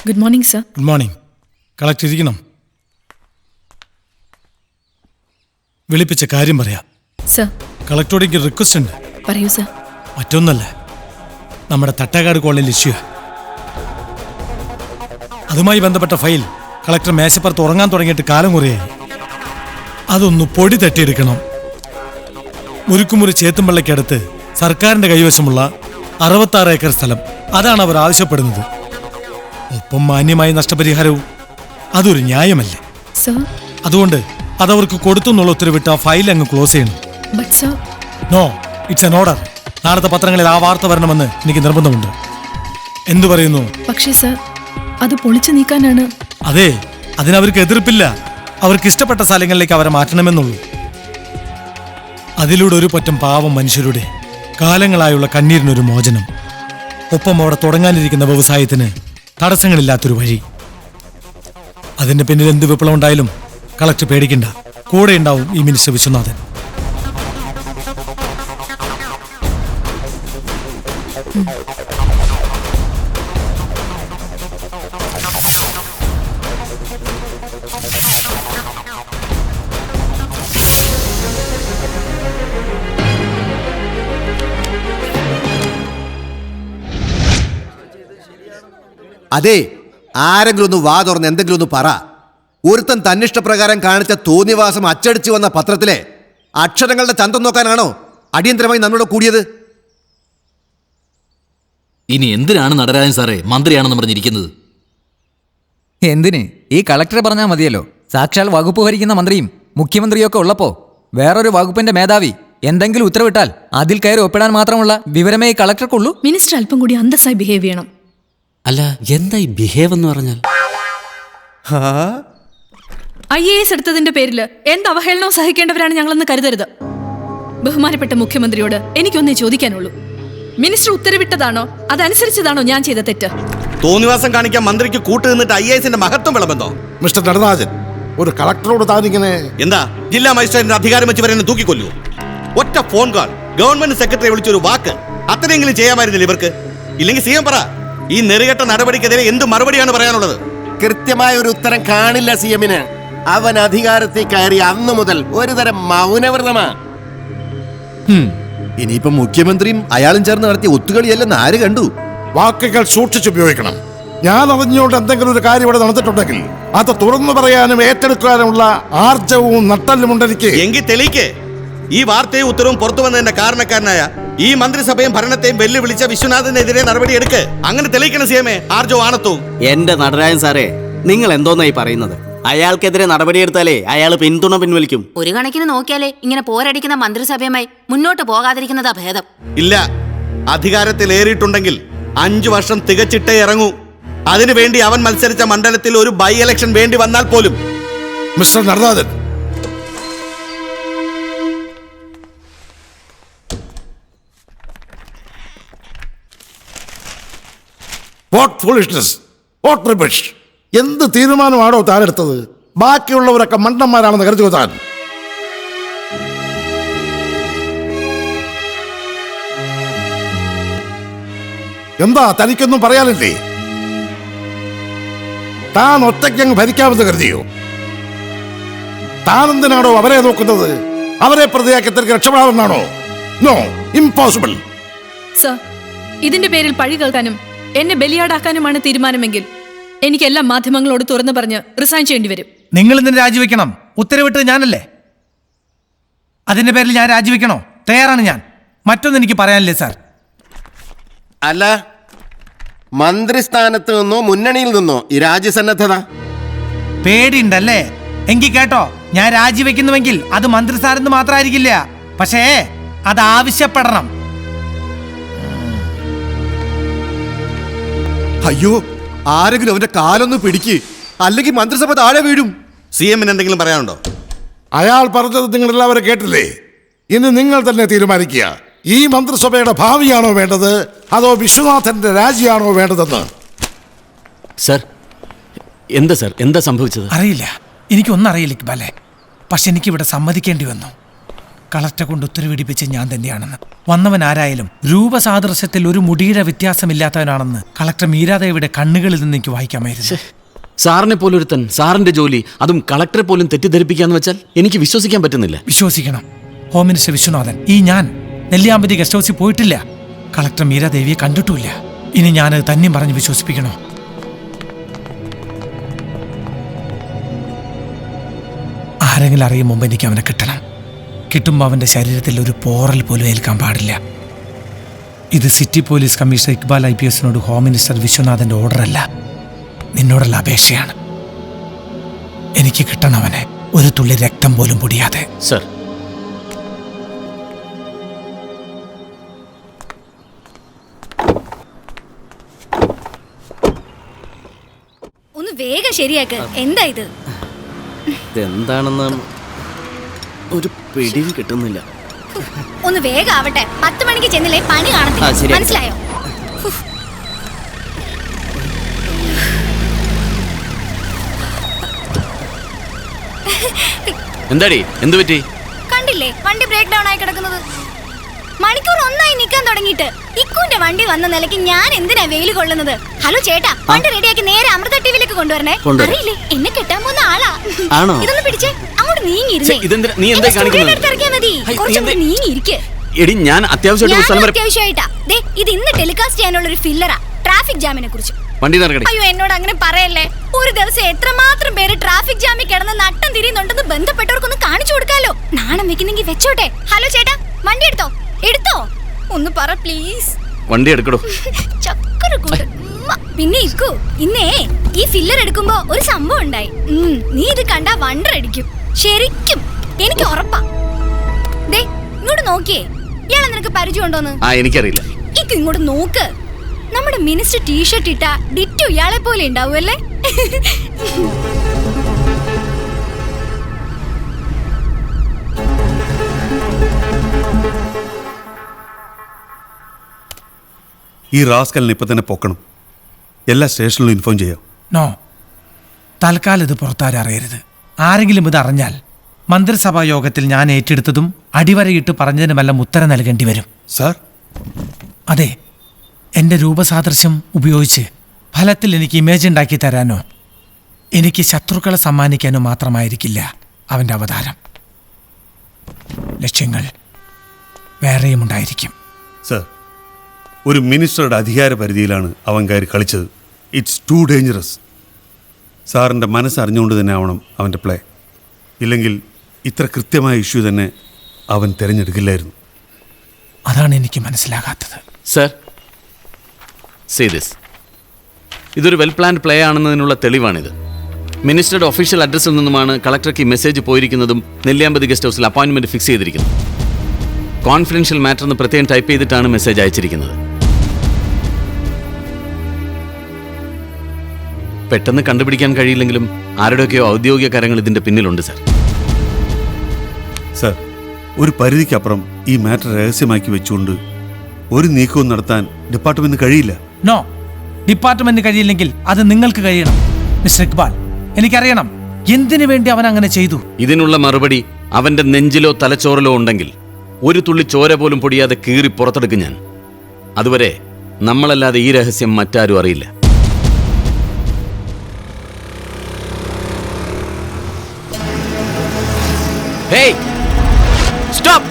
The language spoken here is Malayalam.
Good morning sir. Good morning. Collector ഇരിക്കണം. വിളിപ്പിച്ച കാര്യം പറയാം. സർ. കളക്ടറോട് എനിക്ക് റിക്വസ്റ്റ് ഉണ്ട്. പറയൂ സർ. മറ്റൊന്നല്ല, നമ്മുടെ തട്ടേക്കാട് കോളനിയിൽ ഇഷ്യൂ. അതുമായി ബന്ധപ്പെട്ട ഫയൽ കളക്ടർ മേശപ്പുറത്ത് ഉറങ്ങാൻ തുടങ്ങിയിട്ട് കാലം കുറയായി. അതൊന്ന് പൊടി തട്ടിയെടുക്കണം. മുരുക്കുമുറി ചേത്തുമ്പള്ളയ്ക്കടുത്ത് സർക്കാരിന്റെ കൈവശമുള്ള 66 ഏക്കർ സ്ഥലം, അതാണ് അവർ ആവശ്യപ്പെടുന്നത്. ഒപ്പം മാന്യമായ നഷ്ടപരിഹാരവും. അതൊരു ന്യായമല്ലേ സർ? അതുകൊണ്ട് അതവർക്ക് കൊടുത്തു എന്നുള്ള ഉത്തരവിട്ട് ആ ഫയൽ അങ്ങ് ക്ലോസ് ചെയ്യണം. No, it's an order. നാളത്തെ പത്രങ്ങളിൽ ആ വാർത്ത വരണമെന്ന് എനിക്ക് നിർബന്ധമുണ്ട്. എന്തു പറയുന്നു? പക്ഷേ സർ, അത് പൊളിച്ചു നീക്കാനാണ്. അതെ, അതിനവർക്ക് എതിർപ്പില്ല. അവർക്ക് ഇഷ്ടപ്പെട്ട സ്ഥലങ്ങളിലേക്ക് അവരെ മാറ്റണമെന്നുള്ളൂ. അതിലൂടെ ഒരു പറ്റം പാവം മനുഷ്യരുടെ കാലങ്ങളായുള്ള കണ്ണീരിനൊരു മോചനം. ഒപ്പം അവിടെ തുടങ്ങാനിരിക്കുന്ന വ്യവസായത്തിന് തടസ്സങ്ങളില്ലാത്തൊരു വഴി. അതിന്റെ പിന്നിൽ എന്ത് വിപ്ലവം ഉണ്ടായാലും കളക്ടർ പേടിക്കണ്ട. കൂടെ ഉണ്ടാവും ഈ മിനിസ്റ്റർ വിശ്വനാഥൻ. അതെ, ആരെങ്കിലും ഒന്ന് വാ തുറന്ന് എന്തെങ്കിലും ഒന്ന് പറ. ഒരുത്തൻ തന്നിഷ്ടപ്രകാരം കാണിച്ച തോന്നിവാസം അച്ചടിച്ചു വന്ന പത്രത്തിലെ അക്ഷരങ്ങളുടെ ചന്തം നോക്കാനാണോ അടിയന്തരമായി നമ്മളോട് കൂടിയത്? ഇനി എന്തിനാണ് നടരാജൻ സാറേ മന്ത്രിയാണെന്ന് പറഞ്ഞിരിക്കുന്നത്? എന്തിന്? ഈ കളക്ടറെ പറഞ്ഞാൽ മതിയല്ലോ. സാക്ഷാൽ വകുപ്പ് ഭരിക്കുന്ന മന്ത്രിയും മുഖ്യമന്ത്രിയൊക്കെ ഉള്ളപ്പോ വേറൊരു വകുപ്പിന്റെ മേധാവി എന്തെങ്കിലും ഉത്തരവിട്ടാൽ അതിൽ കയറി ഒപ്പിടാൻ മാത്രമുള്ള വിവരമേ ഈ കളക്ടർക്കുള്ളൂ. മിനിസ്റ്റർ അല്പം കൂടി അന്തസ്സായി ബിഹേവ് ചെയ്യണം. അല്ല, എന്താ ഈ ബിഹേവ് എന്ന് പറഞ്ഞാൽ? IAS എടുത്തതിന്റെ പേരിൽ എന്ത് അവഹേളനവും സഹിക്കേണ്ടവരാണ് ഞങ്ങളെന്ന് കരുതരുത്. ബഹുമാനപ്പെട്ട മുഖ്യമന്ത്രിയോട് എനിക്കൊന്നേ ചോദിക്കാനുള്ളൂ. മിനിസ്റ്റർ ഉത്തരവിട്ടതാണോ അതനുസരിച്ചതാണോ ഞാൻ ചെയ്ത തെറ്റ്? തോന്നിവാസം കാണിക്കാൻ മന്ത്രിക്ക് കൂട്ടു നിന്നിട്ട് IASന്റെ മഹത്വം വിളമ്പെന്നോ? മിസ്റ്റർ നടരാജൻ, ഒരു കളക്ടറോട് താനിങ്ങനെ എന്താ ജില്ലാ മജിസ്ട്രേറ്റിന്റെ അധികാരം വെച്ച് വരെ തൂക്കിക്കൊല്ലൂ? ഒറ്റ ഫോൺ കോൾ, ഗവൺമെന്റ് സെക്രട്ടറി വിളിച്ചൊരു വാക്ക്, അത്രയെങ്കിലും ചെയ്യാമായിരുന്നില്ല ഇവർക്ക്? ഇല്ലെങ്കിൽ CM പറ, ഈ നെറുകെട്ട നടപടിക്കെതിരെ എന്ത് മറുപടിയാണ് പറയാനുള്ളത്? കൃത്യമായ ഒരു ഉത്തരം കാണില്ല CM-ന്. അവൻ അധികാരത്തിൽ കയറി അന്നു മുതൽ ഒരുതരം മൗനവ്രതമാ. ഇനിയിപ്പം മുഖ്യമന്ത്രിയും അയാളും ചേർന്ന് നടത്തിയ ഒത്തുകളിയല്ലെന്ന് ആര് കണ്ടു? വാക്കുകൾ സൂക്ഷിച്ചുപയോഗിക്കണം. ഞാൻ അറിഞ്ഞുകൊണ്ട് എന്തെങ്കിലും ഒരു കാര്യം ഇവിടെ നടന്നിട്ടുണ്ടെങ്കിൽ അത് തുറന്നു പറയാനും ഏറ്റെടുക്കാനുമുള്ള ആർജവും നട്ടല്ലുമുണ്ടെനിക്ക്. എങ്കിൽ തെളിയിക്കേ. ഈ വാർത്തയും ഉത്തരവും പുറത്തു വന്നതിന്റെ കാരണക്കാരനായ ഈ മന്ത്രിസഭയും ഭരണത്തെയും വെല്ലുവിളിച്ച വിശ്വനാഥനെതിരെ നടപടി എടുക്ക്. അങ്ങനെ തെളിയിക്കണം CM ആർജോ ആണത്തും. എന്റെ നടരാജൻ സാറേ, നിങ്ങൾ എന്തോന്നായി പറയുന്നത്? അയാൾക്കെതിരെ നടപടിയെടുത്താലേ അയാൾ പിന്തുണ പിൻവലിക്കും. ഒരു കണക്കിന് നോക്കിയാലേ ഇങ്ങനെ പോരടിക്കുന്ന മന്ത്രിസഭയുമായി മുന്നോട്ട് പോകാതിരിക്കുന്നതാ ഭേദം. ഇല്ല, അധികാരത്തിലേറിയിട്ടുണ്ടെങ്കിൽ 5 വർഷം തികച്ചിട്ടേ ഇറങ്ങൂ. അതിനുവേണ്ടി അവൻ മത്സരിച്ച മണ്ഡലത്തിൽ ഒരു ബൈ ഇലക്ഷൻ വേണ്ടി വന്നാൽ പോലും. Mister Natarajan, what foolishness, what rubbish. എന്ത് തീരുമാനമാണോ താനെടുത്തത്? ബാക്കിയുള്ളവരൊക്കെ മണ്ടന്മാരാണെന്ന് കരുതുക താൻ. എന്താ തനിക്കൊന്നും പറയാനില്ലേ? താൻ ഒറ്റയ്ക്കങ്ങ് ഭരിക്കാമെന്ന് കരുതിയോ? താൻ എന്തിനാണോ അവരെ നോക്കുന്നത്? അവരെ പ്രതിയാക്കി തിരികെ രക്ഷപ്പെടാമെന്നാണോ? No, impossible. സർ, ഇതിന്റെ പേരിൽ പഴി കേൾക്കാനും എന്നെ ബലിയാടാക്കാനുമാണ് തീരുമാനമെങ്കിൽ എനിക്ക് എല്ലാ മാധ്യമങ്ങളോട് തുറന്നു പറഞ്ഞ് റിസൈൻ ചെയ്യേണ്ടി വരും. നിങ്ങൾ ഇന്ന് രാജിവെക്കണം. ഉത്തരവിട്ടത് ഞാനല്ലേ? അതിന്റെ പേരിൽ ഞാൻ രാജിവെക്കണോ? തയ്യാറാണ് ഞാൻ. മറ്റൊന്നും എനിക്ക് പറയാനില്ലേ സാർ. അല്ല, മന്ത്രിസ്ഥാനത്ത് നിന്നോ മുന്നണിയിൽ നിന്നോ ഈ രാജ്യസന്നദ്ധത? പേടിയുണ്ടല്ലേ? എങ്കിൽ കേട്ടോ, ഞാൻ രാജിവെക്കുന്നുവെങ്കിൽ അത് മന്ത്രിസ്ഥാനത്ത് മാത്രമായിരിക്കില്ല, പക്ഷേ അത് ആവശ്യപ്പെടണം. അയ്യോ, ആരെങ്കിലും അവന്റെ കാലൊന്ന് പിടിക്ക്, അല്ലെങ്കിൽ മന്ത്രിസഭ താഴെ വീഴും. CM-ന് എന്തെങ്കിലും പറയാനുണ്ടോ? അയാൾ പറഞ്ഞത് നിങ്ങൾ എല്ലാവരും കേട്ടില്ലേ? ഇനി നിങ്ങൾ തന്നെ തീരുമാനിക്കുക. ഈ മന്ത്രിസഭയുടെ ഭാവിയാണോ വേണ്ടത്, അതോ വിശ്വനാഥന്റെ രാജിയാണോ വേണ്ടതെന്ന്? സർ, എന്താ സംഭവിച്ചത്? അറിയില്ല, എനിക്കൊന്നും അറിയില്ല ഇക്ബാലെ. പക്ഷെ എനിക്കിവിടെ സമ്മതിക്കേണ്ടി വന്നു. കളക്ടറെ കൊണ്ട് ഉത്തരവിടിപ്പിച്ച് ഞാൻ തന്നെയാണെന്ന്. വന്നവൻ ആരായാലും രൂപസാദൃശ്യത്തിൽ ഒരു മുടിയുടെ വ്യത്യാസമില്ലാത്തവനാണെന്ന് കളക്ടർ മീരാദേവിയുടെ കണ്ണുകളിൽ നിന്ന് എനിക്ക് വായിക്കാമായിരുന്നു. സാറിനെ പോലൊരുത്തൻ സാറിന്റെ ജോലി, അതും കളക്ടറെ പോലും തെറ്റിദ്ധരിപ്പിക്കാന്ന് വെച്ചാൽ എനിക്ക് വിശ്വസിക്കാൻ പറ്റുന്നില്ല. വിശ്വസിക്കണം. ഹോം മിനിസ്റ്റർ വിശ്വനാഥൻ, ഞാൻ നെല്ലിയാമ്പതി ഗസ്റ്റ് ഹൗസിൽ പോയിട്ടില്ല, കളക്ടർ മീരാദേവിയെ കണ്ടിട്ടുമില്ല. ഇനി ഞാനത് തന്നെയും പറഞ്ഞ് വിശ്വസിപ്പിക്കണോ? ആരെങ്കിലും അറിയും മുമ്പ് എനിക്ക് അവനെ കിട്ടണം. കിട്ടുമ്പോൾ അവൻ്റെ ശരീരത്തിൽ ഒരു പോറൽ പോലും ഏൽക്കാൻ പാടില്ല. ഇത് city police commissioner Iqbal IPS home minister വിശ്വനാഥൻ്റെ ഓർഡറല്ല, നിന്നോടുള്ള അപേക്ഷയാണ്. എനിക്ക് കിട്ടണം അവനെ, ഒരു തുള്ളി രക്തം പോലും പൊടിയാതെ. സർ, ഒന്ന് വേഗം ശരിയാക്ക്. എന്താ ഇത്? ഇതെന്താണെന്ന് ഒരു പിടിയും കിട്ടുന്നില്ല. ഒന്ന് വേഗം ആവട്ടെ. 10 മണിക്ക് ചെന്നില്ലേ പണി കാണത്തില്ല. മനസ്സിലായോ? എന്താടി, എന്തു പറ്റി? കണ്ടില്ലേ വണ്ടി ബ്രേക്ക് ഡൗൺ ആയി കിടക്കുന്നത്? മണിക്കൂർ 1 നിൽക്കാൻ തുടങ്ങിയിട്ട് ഇക്കുന്റെ വണ്ടി വന്ന നിലയ്ക്ക് ഞാൻ എന്തിനാ വെയിൽ കൊള്ളുന്നത്? ഹലോ ചേട്ടാ, വണ്ടി റെഡിയാക്കി നേരെ അമൃത ടിവിയിലേക്ക് കൊണ്ടുവരണേ. അറിയില്ലേ, എന്നെ കെട്ടാൻ പോകുന്ന ആളാ. ഇതൊന്ന് പിടിച്ചേ, അങ്ങോട്ട് നീങ്ങിയിരുന്നേ. നീങ്ങിയിരിക്കെ. അത്യാവശ്യമായിട്ടാ. ഇത് ഇന്ന് ടെലികാസ്റ്റ് ചെയ്യാനുള്ള ഒരു ഫില്ലറാ, ട്രാഫിക് ജാമിനെ കുറിച്ച്. അയ്യോ, എന്നോട് അങ്ങനെ പറയല്ലേ. ഒരു ദിവസം എത്രമാത്രം പേര് ട്രാഫിക് ജാമിൽ കിടന്ന് നട്ടം തിരിയുന്നുണ്ടെന്ന് ബന്ധപ്പെട്ടവർക്കൊന്ന് കാണിച്ചു കൊടുക്കാലോ. നാണം വെക്കുന്നെങ്കിൽ വെച്ചോട്ടെ. ഹലോ ചേട്ടാ, വണ്ടി എടുത്തോ? ഒന്ന് പറ പ്ലീസ്. വണ്ടി എടുക്കടോ. പിന്നെ ഇക്കു, ഇന്നേ ഈ ഫില്ലർ എടുക്കുമ്പോ ഒരു സംഭവം ഉണ്ടായി. നീ ഇത് കണ്ടാ വണ്ടർ അടിക്കും, ശരിക്കും. എനിക്ക് ഉറപ്പാ. ദേ ഇങ്ങോട്ട് നോക്കിയേ. ഇയാളെ നിനക്ക് പരിചയം ഉണ്ടോന്ന്? എനിക്കറിയില്ല. ഇക്കു ഇങ്ങോട്ട് നോക്ക്. നമ്മുടെ മിനിസ്റ്റർ ടീഷർട്ട് ഇട്ട ഡിറ്റു ഇയാളെ പോലെ ഉണ്ടാവുമല്ലേ? ഈ റാസ്കലിനെ ഇപ്പൊ തന്നെ പൊക്കണം. എല്ലാ സ്റ്റേഷനിലും ഇൻഫോം ചെയ്യാം. നോ, തൽക്കാലം ഇത് പുറത്താരും അറിയരുത്. ആരെങ്കിലും ഇത് അറിഞ്ഞാൽ മന്ത്രിസഭാ യോഗത്തിൽ ഞാൻ ഏറ്റെടുത്തതും അടിവരയിട്ട് പറഞ്ഞതിനുമെല്ലാം ഉത്തരം നൽകേണ്ടി വരും. സാർ? അതെ, എൻ്റെ രൂപസാദൃശ്യം ഉപയോഗിച്ച് ഫലത്തിൽ എനിക്ക് ഇമേജ് ഉണ്ടാക്കി തരാനോ എനിക്ക് ശത്രുക്കളെ സമ്മാനിക്കാനോ മാത്രമായിരിക്കില്ല അവൻ്റെ അവതാരം. ലക്ഷ്യങ്ങൾ വേറെയും ഉണ്ടായിരിക്കും. സാർ, ഒരു മിനിസ്റ്ററുടെ അധികാര പരിധിയിലാണ് അവൻ കയറി കളിച്ചത്. It's to dangerous. സാറിൻ്റെ മനസ്സറിഞ്ഞുകൊണ്ട് തന്നെ ആവണം അവൻ്റെ പ്ലേ. ഇല്ലെങ്കിൽ ഇത്ര കൃത്യമായ ഇഷ്യൂ തന്നെ അവൻ തിരഞ്ഞെടുക്കില്ലായിരുന്നു. അതാണ് എനിക്ക് മനസ്സിലാകാത്തത്. Sir, see this. ഇതൊരു വെൽ പ്ലാൻഡ് പ്ലേ ആണെന്നതിനുള്ള തെളിവാണിത്. മിനിസ്റ്ററുടെ ഒഫീഷ്യൽ അഡ്രസ്സിൽ നിന്നുമാണ് കളക്ടർക്ക് ഈ മെസ്സേജ് പോയിരിക്കുന്നതും നെല്ലിയാമ്പതി ഗസ്റ്റ് ഹൗസിൽ അപ്പോയിൻമെൻറ്റ് ഫിക്സ് ചെയ്തിരിക്കുന്നത്. കോൺഫിഡൻഷ്യൽ മാറ്റർ എന്ന് പ്രത്യേകം ടൈപ്പ് ചെയ്തിട്ടാണ് മെസ്സേജ് അയച്ചിരിക്കുന്നത്. പെട്ടെന്ന് കണ്ടുപിടിക്കാൻ കഴിയില്ലെങ്കിലും ആരുടെയൊക്കെയോ ഔദ്യോഗിക കാര്യങ്ങൾ ഇതിൻ്റെ പിന്നിലുണ്ട് സർ. സർ, ഒരു പരിധിക്കപ്പുറം ഈ മാറ്റർ രഹസ്യമാക്കി വെച്ചുകൊണ്ട് ഒരു നീക്കവും നടത്താൻ ഡിപ്പാർട്ട്മെന്റിന് കഴിയില്ല. നോ, ഡിപ്പാർട്ട്മെന്റിന് കഴിയില്ലെങ്കിൽ അത് നിങ്ങൾക്ക് കഴിയണം. മിസ്റ്റർ ഇക്ബാൽ, എനിക്കറിയണം എന്തിനു വേണ്ടി അവൻ അങ്ങനെ ചെയ്തു. ഇതിനുള്ള മറുപടി അവന്റെ നെഞ്ചിലോ തലച്ചോറിലോ ഉണ്ടെങ്കിൽ ഒരു തുള്ളി ചോര പോലും പൊടിയാതെ കീറി പുറത്തെടുക്കും ഞാൻ. അതുവരെ നമ്മളല്ലാതെ ഈ രഹസ്യം മറ്റാരും അറിയില്ല. Hey! Stop!